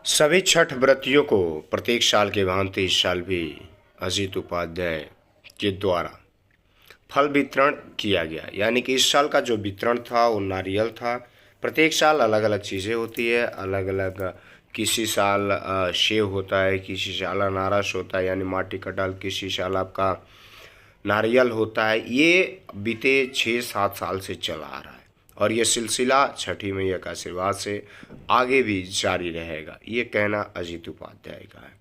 सभी छठ व्रतियों को प्रत्येक साल की भांति इस साल भी अजीत उपाध्याय के द्वारा फल वितरण किया गया। यानी कि इस साल का जो वितरण था वो नारियल था। प्रत्येक साल अलग अलग चीज़ें होती है, अलग अलग। किसी साल सेव होता है, किसी साल अनारस होता है यानी माटी कटहल, किसी साल आपका नारियल होता है। ये बीते 6-7 साल से चला आ रहा है और ये सिलसिला छठी मैया का आशीर्वाद से आगे भी जारी रहेगा, ये कहना अजीत उपाध्याय का है।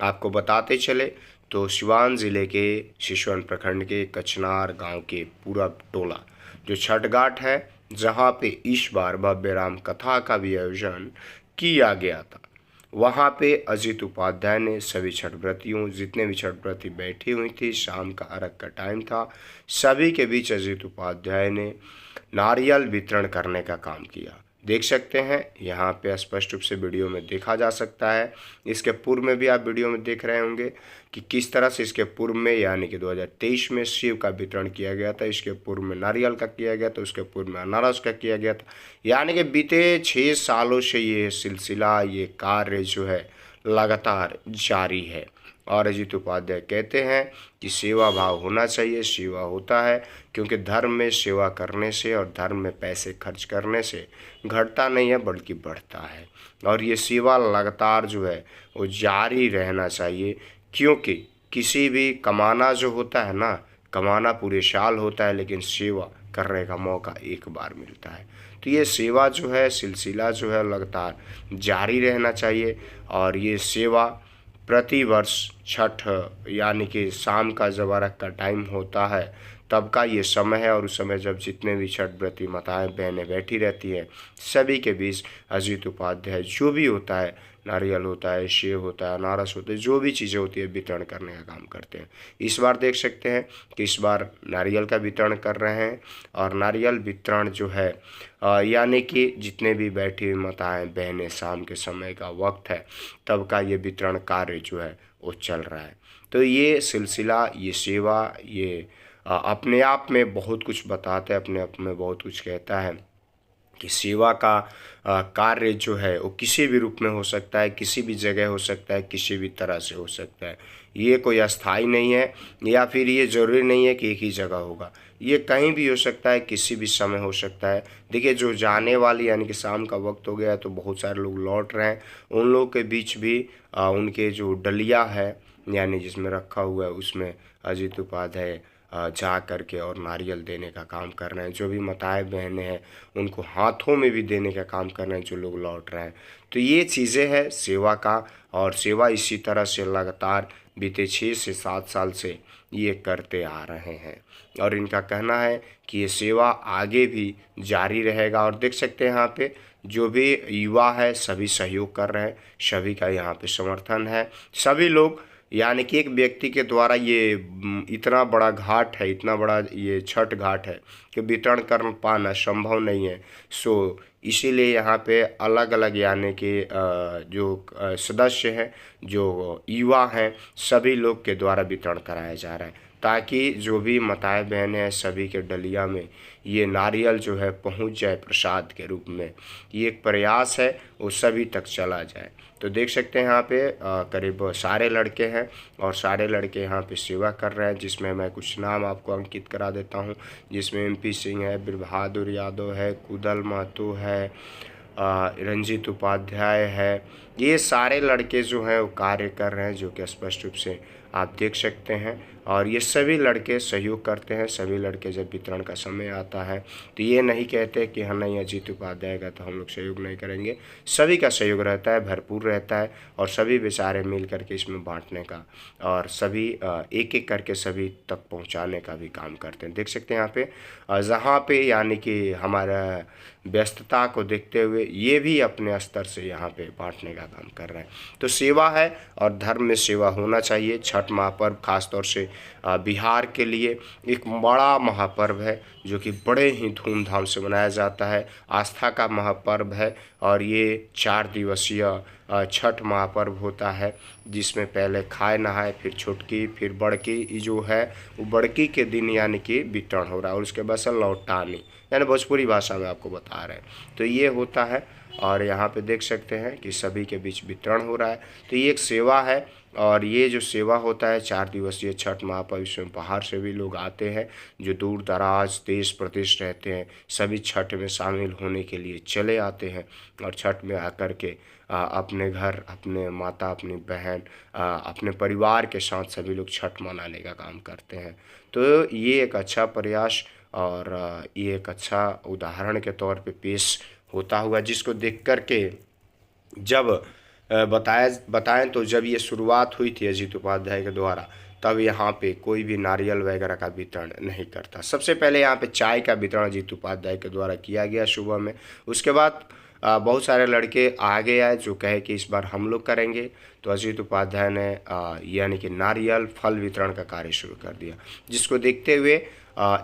आपको बताते चले तो सिवान ज़िले के सिसवन प्रखंड के कचनार गांव के पूरा टोला जो छठ घाट है, जहां पे इस बार भव्य राम कथा का भी आयोजन किया गया था, वहाँ पे अजीत उपाध्याय ने सभी छठ व्रतियों, जितने भी छठ व्रती बैठी हुई थी, शाम का अर्घ का टाइम था, सभी के बीच अजीत उपाध्याय ने नारियल वितरण करने का काम किया। देख सकते हैं यहाँ पे स्पष्ट रूप से वीडियो में देखा जा सकता है। इसके पूर्व में भी आप वीडियो में देख रहे होंगे कि किस तरह से इसके पूर्व में यानी कि 2023 में सेब का वितरण किया गया था, इसके पूर्व में नारियल का किया गया था, उसके पूर्व में अनारस का किया गया था। यानी कि बीते 6 सालों से ये सिलसिला, ये कार्य जो है लगातार जारी है। और अजीत उपाध्याय कहते हैं कि सेवा भाव होना चाहिए, सेवा होता है, क्योंकि धर्म में सेवा करने से और धर्म में पैसे खर्च करने से घटता नहीं है बल्कि बढ़ता है। और ये सेवा लगातार जो है वो जारी रहना चाहिए, क्योंकि किसी भी कमाना जो होता है ना, कमाना पूरे साल होता है, लेकिन सेवा करने का मौका एक बार मिलता है। तो ये सेवा जो है, सिलसिला जो है लगातार जारी रहना चाहिए। और ये सेवा प्रतिवर्ष छठ यानी कि शाम का जब अर्घ का टाइम होता है तब का ये समय है, और उस समय जब जितने भी छठ व्रती माताएँ बहनें बैठी रहती हैं, सभी के बीच अजीत उपाध्याय जो भी होता है, नारियल होता है, सेब होता है, अनारस होता है, जो भी चीज़ें होती है वितरण करने का काम करते हैं। इस बार देख सकते हैं कि इस बार नारियल का वितरण कर रहे हैं। और नारियल वितरण जो है यानी कि जितने भी बैठी हुई माताएँ बहनें, शाम के समय का वक्त है तब का ये वितरण कार्य जो है वो चल रहा है। तो ये सिलसिला, ये सेवा, ये अपने आप में बहुत कुछ बताता है, अपने आप में बहुत कुछ कहता है कि सेवा का कार्य जो है वो किसी भी रूप में हो सकता है, किसी भी जगह हो सकता है, किसी भी तरह से हो सकता है। ये कोई अस्थाई नहीं है, या फिर ये ज़रूरी नहीं है कि एक ही जगह होगा, ये कहीं भी हो सकता है, किसी भी समय हो सकता है। देखिए, जो जाने वाली यानी कि शाम का वक्त हो गया है तो बहुत सारे लोग लौट रहे हैं, उन लोगों के बीच भी उनके जो डलिया है यानी जिसमें रखा हुआ है उसमें अजीत उपाध्याय जा कर के और नारियल देने का काम कर रहे हैं। जो भी माताएँ बहनें हैं उनको हाथों में भी देने का काम कर रहे हैं जो लोग लौट रहे हैं। तो ये चीज़ें हैं सेवा का, और सेवा इसी तरह से लगातार बीते 6 से 7 साल से ये करते आ रहे हैं। और इनका कहना है कि ये सेवा आगे भी जारी रहेगा। और देख सकते हैं यहाँ पे जो भी युवा है सभी सहयोग कर रहे हैं, सभी का यहाँ पे समर्थन है। सभी लोग यानी कि एक व्यक्ति के द्वारा ये इतना बड़ा घाट है, इतना बड़ा ये छठ घाट है कि वितरण कर पाना संभव नहीं है। सो इसीलिए यहाँ पे अलग अलग यानी कि जो सदस्य हैं, जो युवा हैं, सभी लोग के द्वारा वितरण कराया जा रहा है, ताकि जो भी माताएँ बहनें हैं सभी के डलिया में ये नारियल जो है पहुंच जाए प्रसाद के रूप में। ये एक प्रयास है, वो सभी तक चला जाए। तो देख सकते हैं यहाँ पे करीब सारे लड़के हैं और सारे लड़के यहाँ पे सेवा कर रहे हैं, जिसमें मैं कुछ नाम आपको अंकित करा देता हूँ। जिसमें MP सिंह है, बहादुर यादव है, कुदल महतो है, रंजीत उपाध्याय है। ये सारे लड़के जो हैं वो कार्य कर रहे हैं, जो कि स्पष्ट रूप से आप देख सकते हैं। और ये सभी लड़के सहयोग करते हैं। सभी लड़के जब वितरण का समय आता है तो ये नहीं कहते कि हाँ नहीं अजीत उपाध्याय का तो हम लोग सहयोग नहीं करेंगे। सभी का सहयोग रहता है, भरपूर रहता है, और सभी बेचारे मिल करके इसमें बांटने का और सभी एक एक करके सभी तक पहुंचाने का भी काम करते हैं। देख सकते हैं यहाँ पे जहाँ पे यानी कि हमारा व्यस्तता को देखते हुए ये भी अपने स्तर से यहाँ पे बांटने का काम कर रहा है। तो सेवा है और धर्म में सेवा होना चाहिए। छठ महापर्व खास तौर से बिहार के लिए एक बड़ा महापर्व है, जो कि बड़े ही धूमधाम से मनाया जाता है। आस्था का महापर्व है और ये 4 दिवसीय छठ महापर्व होता है, जिसमें पहले खाए नहाए, फिर छुटकी, फिर बड़की जो है वो बड़की के दिन यानी कि वितरण हो रहा है, और उसके बाद से लौटानी यानी भोजपुरी भाषा में आपको बता रहे हैं। तो ये होता है और यहाँ पे देख सकते हैं कि सभी के बीच वितरण हो रहा है। तो ये एक सेवा है और ये जो सेवा होता है 4 दिवसीय छठ महापर्व, इसमें बाहर से भी लोग आते हैं जो दूर दराज देश प्रदेश रहते हैं, सभी छठ में शामिल होने के लिए चले आते हैं और छठ में आकर के अपने घर, अपने माता, अपनी बहन, अपने परिवार के साथ सभी लोग छठ मनाने का काम करते हैं। तो ये एक अच्छा प्रयास और ये एक अच्छा उदाहरण के तौर पे पेश होता हुआ, जिसको देख कर के जब बताएं तो जब ये शुरुआत हुई थी अजीत उपाध्याय के द्वारा, तब यहाँ पे कोई भी नारियल वगैरह का वितरण नहीं करता। सबसे पहले यहाँ पे चाय का वितरण अजीत उपाध्याय के द्वारा किया गया सुबह में। उसके बाद बहुत सारे लड़के आगे आए जो कहे कि इस बार हम लोग करेंगे, तो अजीत उपाध्याय ने यानी कि नारियल फल वितरण का कार्य शुरू कर दिया, जिसको देखते हुए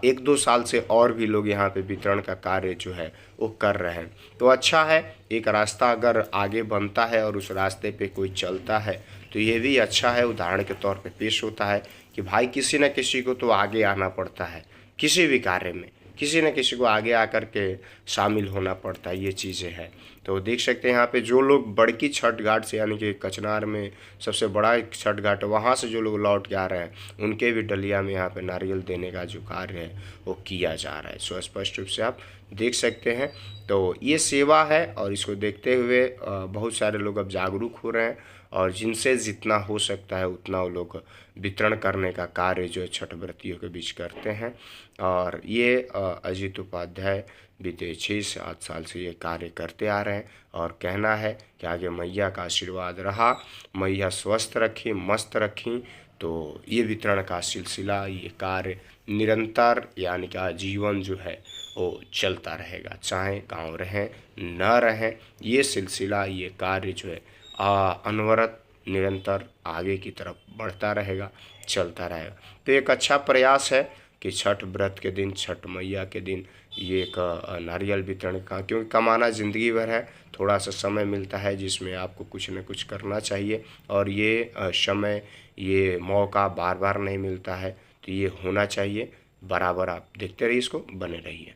1-2 साल से और भी लोग यहाँ पे वितरण का कार्य जो है वो कर रहे हैं। तो अच्छा है, एक रास्ता अगर आगे बनता है और उस रास्ते पे कोई चलता है तो ये भी अच्छा है, उदाहरण के तौर पे पेश होता है कि भाई किसी न किसी को तो आगे आना पड़ता है, किसी भी कार्य में किसी न किसी को आगे आकर के शामिल होना पड़ता है, ये चीज़ें हैं। तो देख सकते हैं यहाँ पे जो लोग बड़की छठ घाट से यानी कि कचनार में सबसे बड़ा एक छठ घाट है, वहाँ से जो लोग लौट के आ रहे हैं उनके भी डलिया में यहाँ पे नारियल देने का जो कार्य है वो किया जा रहा है। सो स्पष्ट रूप से आप देख सकते हैं। तो ये सेवा है और इसको देखते हुए बहुत सारे लोग अब जागरूक हो रहे हैं और जिनसे जितना हो सकता है उतना वो लोग वितरण करने का कार्य जो है छठ व्रतियों के बीच करते हैं। और ये अजीत उपाध्याय बीते 6 से 8 साल से ये कार्य करते आ रहे हैं और कहना है कि आगे मैया का आशीर्वाद रहा, मैया स्वस्थ रखी, मस्त रखी, तो ये वितरण का सिलसिला, ये कार्य निरंतर यानी कि आजीवन जो है वो चलता रहेगा, चाहे गांव रहें न रहें, ये सिलसिला, ये कार्य जो है अनवरत निरंतर आगे की तरफ बढ़ता रहेगा, चलता रहेगा। तो एक अच्छा प्रयास है कि छठ व्रत के दिन, छठ मैया के दिन ये एक नारियल वितरण का, क्योंकि कमाना ज़िंदगी भर है, थोड़ा सा समय मिलता है जिसमें आपको कुछ न कुछ करना चाहिए और ये समय, ये मौका बार बार नहीं मिलता है, तो ये होना चाहिए। बराबर आप देखते रहिए, इसको बने रहिए।